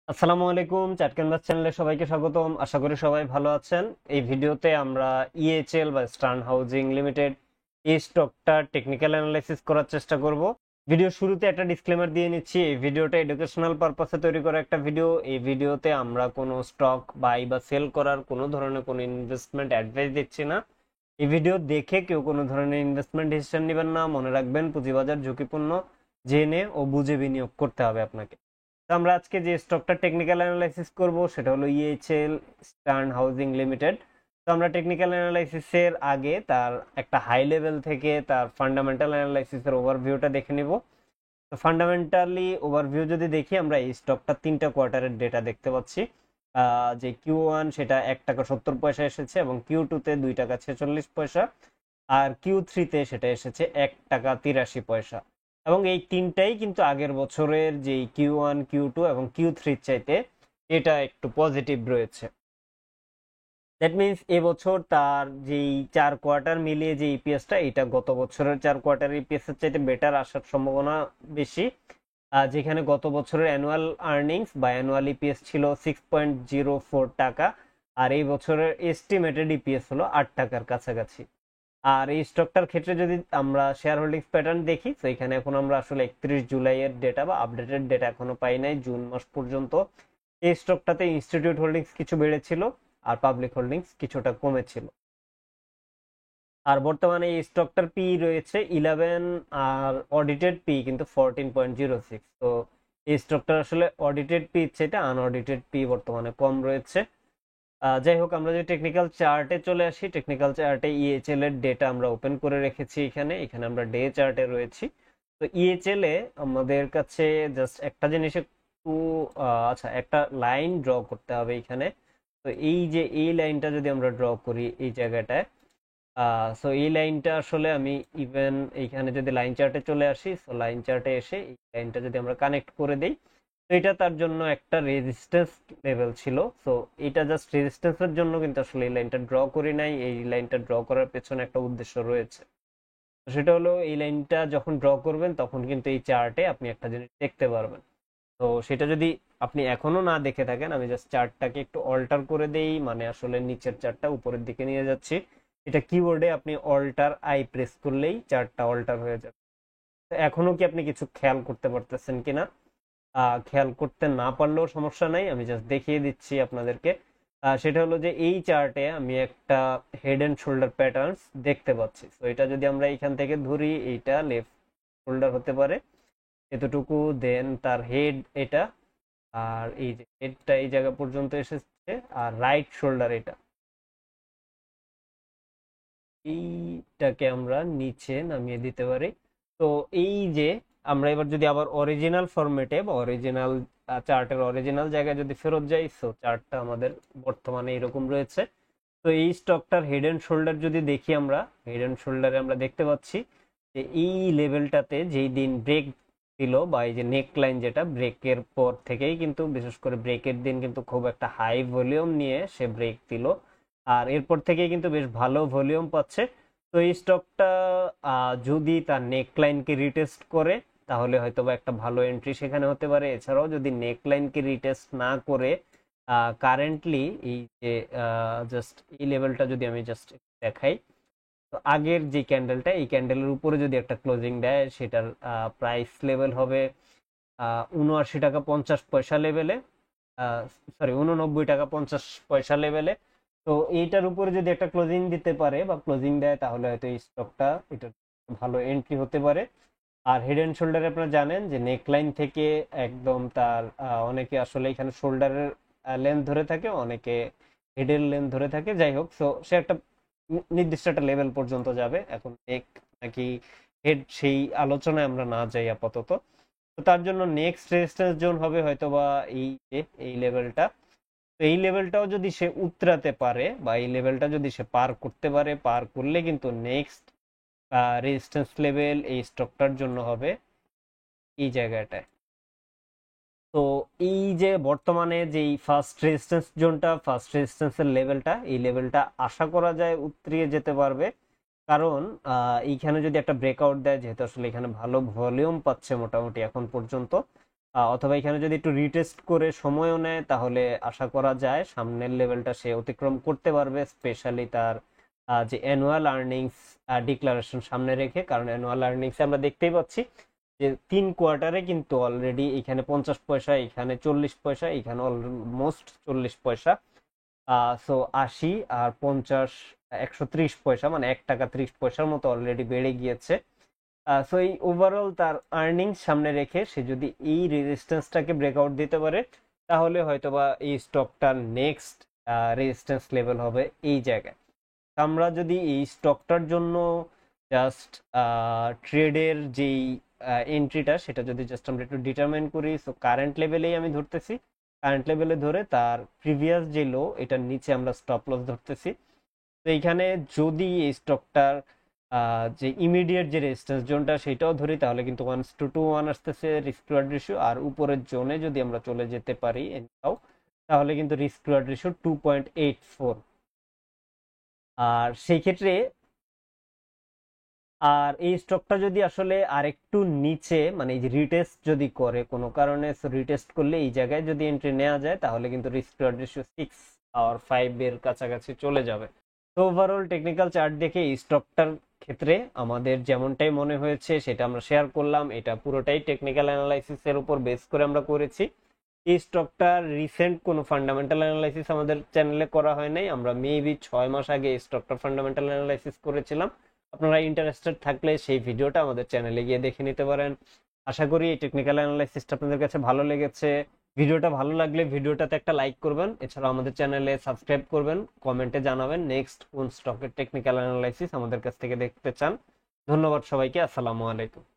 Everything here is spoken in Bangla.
আসসালামু আলাইকুম, চাট ক্যানভাস চ্যানেলে সবাইকে স্বাগতম। আশা করি সবাই ভালো আছেন। এই ভিডিওতে আমরা ইএচএল বা স্টার্ন হাউজিং লিমিটেড এই স্টকটা টেকনিক্যাল অ্যানালাইসিস করার চেষ্টা করব। ভিডিও শুরুতে একটা ডিসক্লেমার দিয়ে নিচ্ছি, এই ভিডিওটা এডুকেশনাল পারপাসে তৈরি করা একটা ভিডিও। এই ভিডিওতে আমরা কোনো স্টক বাই বা সেল করার কোনো ধরনের কোনো ইনভেস্টমেন্ট অ্যাডভাইস দিচ্ছি না। এই ভিডিও দেখে কেউ কোনো ধরনের ইনভেস্টমেন্ট ডিসিশন নেবেন না। মনে রাখবেন, পুঁজিবাজার ঝুঁকিপূর্ণ, জেনে ও বুঝে বিনিয়োগ করতে হবে আপনাকে। তো আমরা আজকে যে স্টকটা টেকনিক্যাল অ্যানালাইসিস করব সেটা হলো ইএইচএল স্টার্ন হাউজিং লিমিটেড। তো আমরা টেকনিক্যাল অ্যানালাইসিসের আগে তার একটা হাই লেভেল থেকে তার ফান্ডামেন্টাল অ্যানালাইসিসের ওভারভিউটা দেখে নিব। তো ফান্ডামেন্টালি ওভারভিউ যদি দেখি, আমরা এই স্টকটা 3টা কোয়ার্টারের ডেটা দেখতে পাচ্ছি। যে Q1 সেটা 1 টাকা 70 পয়সা এসেছে, এবং Q2-তে 2 টাকা 46 পয়সা, আর Q3-তে সেটা এসেছে 1 টাকা 83 পয়সা। এবং এই তিনটাই কিন্তু আগের বছরের যেই Q1, Q2 এবং Q3 চাইতে এটা একটু পজিটিভ রয়েছে। দ্যাট মিনস এবছর তার যেই 4 কোয়ার্টার মিলিয়ে যে ইপিএসটা, এটা গত বছরের 4 কোয়ার্টার ইপিএস এর চাইতে বেটার আসার সম্ভাবনা বেশি। যেখানে গত বছরের অ্যানুয়াল আর্নিংস বা অ্যানুয়াল ইপিএস ছিল 6.04 টাকা, আর এই বছরের এস্টিমেটেড ইপিএস হলো 8 টাকার কাছাকাছি। আর এই স্টকটার ক্ষেত্রে যদি আমরা শেয়ার হোল্ডিংস প্যাটার্ন দেখি, তো এখানে এখন আমরা আসলে 31 জুলাইয়ের ডেটা বা আপডেটেড ডেটা এখনো পাই নাই। জুন মাস পর্যন্ত এই স্টকটাতে ইনস্টিটিউট হোল্ডিংস কিছু বেড়েছিল, আর পাবলিক হোল্ডিংস কিছুটা কমেছিল। আর বর্তমানে এই স্টকটার পি রয়েছে 11, আর অডিটেড পি কিন্তু 14.06। তো এই স্টকটার আসলে অডিটেড পি সেটা আনঅডিটেড পি বর্তমানে কম রয়েছে। যাই হোক, আমরা যে টেকনিক্যাল চার্টে চলে আসি, টেকনিক্যাল চার্টে ইএচএল এর ডেটা আমরা ওপেন করে রেখেছি। এখানে এখানে আমরা ডে চার্টে রয়েছি। তো ইএচএল এ আমাদের কাছে জাস্ট একটা জিনিস একটু আচ্ছা, একটা লাইন ড্র করতে হবে এখানে। তো এই যে এই লাইনটা যদি আমরা ড্র করি এই জায়গাটায়, সো এই লাইনটা আসলে আমি ইভেন এইখানে যদি লাইন চার্টে চলে আসি, সো লাইন চার্টে এসে এই লাইনটা যদি আমরা কানেক্ট করে দেই, তো এটা তার জন্য একটা রেজিস্ট্যান্স লেভেল ছিল। সো এটা জাস্ট রেজিস্ট্যান্সের জন্য কিন্তু আসলে এই লাইনটা ড্র করি নাই। এই লাইনটা ড্র করার পেছনে একটা উদ্দেশ্য রয়েছে। তো সেটা হলো, এই লাইনটা যখন ড্র করবেন তখন কিন্তু এই চার্টে আপনি একটা জিনিস দেখতে পারবেন। তো সেটা যদি আপনি এখনো না দেখে থাকেন, আমি জাস্ট চার্টটাকে একটু অল্টার করে দেই, মানে আসলে নিচের চার্টটা উপরের দিকে নিয়ে যাচ্ছি। এটা কিবোর্ডে আপনি অল্টার আই প্রেস করলেই চার্টটা অল্টার হয়ে যাবে। তো এখনো কি আপনি কিছু খেয়াল করতে পারতেছেন কিনা? খেয়াল করতে না পারলেও সমস্যা নাই, আমি জাস্ট দেখিয়ে দিচ্ছি আপনাদেরকে। সেটা হলো যে এই চার্টে আমি একটা হেড এন্ড শোল্ডার প্যাটার্নস দেখতে পাচ্ছি। তো এটা যদি আমরা এখান থেকে ধরি, এইটা লেফট শোল্ডার হতে পারে এতটুকু, দেন তার হেড এটা, আর এই যে হেডটা এই জায়গা পর্যন্ত এসেছে, আর রাইট শোল্ডার এটা, এইটাকে আমরা নিচে নামিয়ে দিতে পারি। তো এই যে আমরা এবার যদি আবার অরিজিনাল ফরম্যাটে বা অরিজিনাল চার্টের অরিজিনাল জায়গায় যদি ফেরত যাই, সো চার্টটা আমাদের বর্তমানে এরকম রয়েছে। তো এই স্টকটার হেড এন্ড শোল্ডার যদি দেখি, আমরা হেড এন্ড শোল্ডারে আমরা দেখতে পাচ্ছি যে এই লেভেলটাতে যেই দিন ব্রেক দিল, বা এই যে নেক লাইন, যেটা ব্রেকের পর থেকেই কিন্তু, বিশেষ করে ব্রেকের দিন কিন্তু খুব একটা হাই ভলিউম নিয়ে সে ব্রেক দিল, আর এরপর থেকে কিন্তু বেশ ভালো ভলিউম পাচ্ছে। তো এই স্টকটা যদি তার নেক লাইনকে রিটেস্ট করে, তাহলে হয়তো বা একটা ভালো এন্ট্রি সেখানে হতে পারে। এছাড়াও যদি নেক লাইনকে রিটেস্ট না করে, কারেন্টলি এই যে জাস্ট এই লেভেলটা যদি আমি জাস্ট দেখাই, তো আগের যে ক্যান্ডেলটা, এই ক্যান্ডেলের উপরে যদি একটা ক্লোজিং দেয়, সেটার প্রাইস লেভেল হবে 79 টাকা 50 পয়সা লেভেলে, সরি 89 টাকা 50 পয়সা লেভেলে। তো এইটার উপরে যদি একটা ক্লোজিং দিতে পারে বা ক্লোজিং দেয়, তাহলে হয়তো এই স্টকটা এটা ভালো এন্ট্রি হতে পারে। আর হেড এন্ড শোল্ডারে আপনারা জানেন যে নেকলাইন থেকে একদম তার অনেকে আসলে এখানে শোল্ডারের লেন্থ ধরে থাকে, অনেকে হেডের লেন্থ ধরে থাকে। যাই হোক, সো সে একটা নির্দিষ্ট একটা লেভেল পর্যন্ত যাবে। এখন নেক নাকি হেড, সেই আলোচনায় আমরা না যাই আপাতত। তো তার জন্য নেক্সট রেজিস্ট্যান্স জোন হবে হয়তো বা এই যে এই লেভেলটা। তো এই লেভেলটাও যদি সে উতরাতে পারে, বা এই লেভেলটা যদি সে পার করতে পারে, পার করলে কিন্তু নেক্সট রেজিস্ট্যান্স লেভেল এই স্টকটার জন্য হবে এই জায়গাটায়। তো এই যে বর্তমানে যেই ফার্স্ট রেজিস্ট্যান্স জোনটা, ফার্স্ট রেজিস্ট্যান্সের লেভেলটা, এই লেভেলটা আশা করা যায় উতরিয়ে যেতে পারবে। কারণ এইখানে যদি একটা ব্রেকআউট দেয়, যেহেতু আসলে এখানে ভালো ভলিউম পাচ্ছে মোটামুটি এখন পর্যন্ত, অথবা এখানে যদি একটু রিটেস্ট করে সময়ও নেয় তাহলে আশা করা যায় সামনের লেভেলটা সে অতিক্রম করতে পারবে, স্পেশালি তার যে অ্যানুয়াল আর্নিংস ডিক্লারেশন সামনে রেখে। কারণ অ্যানুয়াল আর্নিংস আমরা দেখতেই পাচ্ছি যে 3 কোয়ার্টারে কিন্তু অলরেডি এখানে 50 পয়সা, এখানে 40 পয়সা, এখানে অলমোস্ট 40 পয়সা। সো 80 আর 50 130 পয়সা, মানে 1 টাকা 30 পয়সার মতো অলরেডি বেড়ে গিয়েছে। সো এই ওভারঅল তার আর্নিংস সামনে রেখে সে যদি এই রেজিস্ট্যান্সটাকে ব্রেকআউট দিতে পারে তাহলে হয়তোবা এই স্টকটার নেক্সট রেজিস্ট্যান্স লেভেল হবে এই জায়গায়। আমরা যদি এই স্টকটার জন্য জাস্ট ট্রেডের যেই এন্ট্রিটা সেটা যদি জাস্ট আমরা একটু ডিটারমাইন করি, সো কারেন্ট লেভেলেই আমি ধরতেছি, কারেন্ট লেভেলে ধরে তার প্রিভিয়াস যে লো এটার নিচে আমরা স্টপ লস ধরতেছি। তো এইখানে যদি এই স্টকটার যে ইমিডিয়েট যে রেজিস্ট্যান্স জোনটা সেটাও ধরি তাহলে কিন্তু 1:1 আসতেছে রিস্ক রিওয়ার্ড রেশিও। আর উপরের জোনে যদি আমরা চলে যেতে পারি তাহলে কিন্তু রিস্ক রিওয়ার্ড রেশিও 2.84। আর সেই ক্ষেত্রে আর এই স্টকটা যদি আসলে আরেকটু নিচে, মানে এই যে রিটেস্ট যদি করে কোনো কারণে, রিটেস্ট করলে এই জায়গায় যদি এন্ট্রি নেওয়া যায় তাহলে কিন্তু রিস্ক রিওয়ার্ড রেশিও 6 আর 5 এর কাছাকাছি চলে যাবে। তো ওভারঅল টেকনিক্যাল চার্ট দেখে এই স্টকটার ক্ষেত্রে আমাদের যেমনটাই মনে হয়েছে সেটা আমরা শেয়ার করলাম। এটা পুরোটাই টেকনিক্যাল অ্যানালাইসিস এর উপর বেস করে আমরা করেছি। এই স্টকটার রিসেন্ট কোনো ফান্ডামেন্টাল অ্যানালাইসিস আমাদের চ্যানেলে করা হয় নাই। আমরা মেবি 6 মাস আগে এই স্টকটার ফান্ডামেন্টাল অ্যানালাইসিস করেছিলাম। আপনারা ইন্টারেস্টেড থাকলে সেই ভিডিওটা আমাদের চ্যানেলে গিয়ে দেখে নিতে পারেন। আশা করি এই টেকনিক্যাল অ্যানালাইসিসটা আপনাদের কাছে ভালো লেগেছে। ভিডিওটা ভালো লাগলে ভিডিওটাতে একটা লাইক করবেন, এছাড়াও আমাদের চ্যানেলে সাবস্ক্রাইব করবেন, কমেন্টে জানাবেন নেক্সট কোন স্টকের টেকনিক্যাল অ্যানালাইসিস আমাদের কাছ থেকে দেখতে চান। ধন্যবাদ সবাইকে, আসসালামু আলাইকুম।